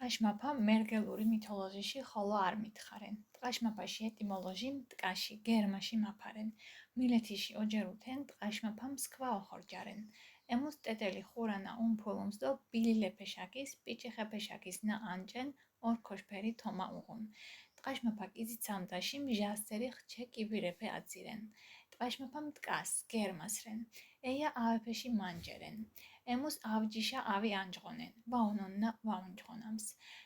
ტყაშმაფა მერგელური მითოლოგიში ხოლო არ მითხარენ. ტყაშმაფაში ეტიმოლოჟიმ ტყაში, გერმაში მაფარენ. მილეთიში ოჯერუთენ ტყაშმაფამ სქვა ოხორჯარენ. ემუს ტეტელი ხურანა უმფულუმს დო ბილილეფეშაკის, პიჭიხეფეშაკის ნა ანჭენ, ორქოშფერი თომა უღუნ. ტყაშმაფა კიზიცამდაში მჟასცერი ხჩე კიბირეფე აწირენ. ტყაშმაფამ ტკას, გერმასრენ. ეია ავეფეში მანჯერენ. ემუს ავჯიშა ავი ანჯღონენ, ვაუნონნა ვაუნჯღონამს.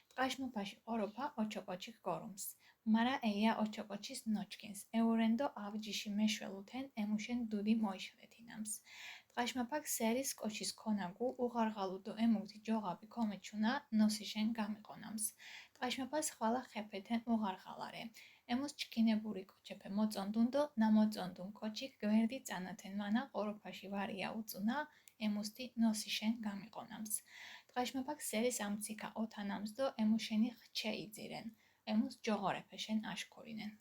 ტყაშმაფაში ყოროფა ოჩოკოჩიქ გორუმს. მარა ეია ოჩოკოჩის ნოჩქინს, ეურენდო ავჯიში მეშველუთენ ემუშენ დუდი მოიშლეთინამს. ტყაშმაფაკ სერის კოჩის ქონაგუ უღარღალუდო ემუგდი ჯოღაბი ქომეჩუნა ნოსიშენ გამიყონამს. ტყაშმაფას ხვალა ხეფეთენ უღარღალარე. ემუს ჩქინებური კოჩეფე მოწონდუნდო ნამოწონდუნ კოჩიქ გვერდი წანათენ მანა ყოროფაში ვარია უწუნა ემუსტი ნოსიშენ გამიყონამს. ტყაშმაფაკ სერის ამციკა ოთანამს დო ემუშენი ხჩე იძირენ. ემუს ჯოღორეფეშენ აშქურინენ.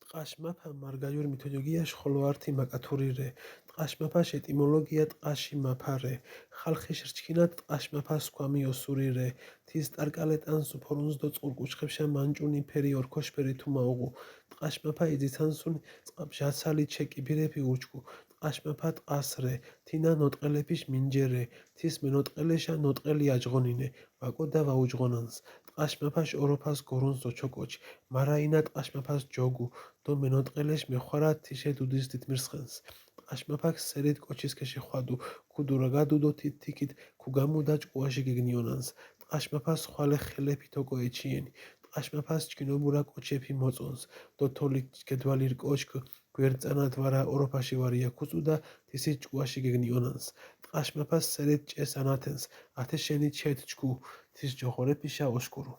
ტყაშმაფა მარგაიურ მითოლოგიაში ხოლო ართი მაკათურირე. ტყაშმაფაშ ეტიმოლოგია ტყაში მაფარე. ხალხიშ რჩქინათ ტყაშმაფას ქვამი ოსურირე. თის ტარკალეტანს უფორუნს დო წყურკუჩხებშა მანჭუნი ფერი ორქოშფერი თუმაუღუ. ტყაშმაფა იძითანსუნ წყაბჟაცალი ჩეკიბირეფი უჩქუ. ტყაშმაფა ტყასრე. თინა ნოტყელეფიშ მინჯერე. თის მენოტყელეშა ნოტყელი აჯღონინე. ვაკო და ვაუჯღონანს. ტყაშმაფაშ ოროფას გორუნს ოჩოკოჩ. მარაინა ტყაშმაფას ჯოგუ. დო მენოტყელეშ მეხვარა თიშე დუდის დითმირსხენს. ტყაშმაფაქ სერით კოჩისკეში ხვადუ, ქუდურაგადუ დო თითიქით ქუგამუდა ჭკუაში გეგნიონანს. ტყაშმაფას ხვალე ხელეფი თოკო ეჩიენი. ტყაშმაფას ჩქინობურა კოჩეფი მოწონს. დო თოლი გედვალირ კოჩქ გვერწანად ვარა ოროფაში ვარია ქუწუდა თისი ჭკუაში გეგნიონანს. ტყაშმაფას სერით ჭეს ანათენს, ათეშენი ჩეთ ჭკუ, თის ჯოღორეფიშა ოშკურუ.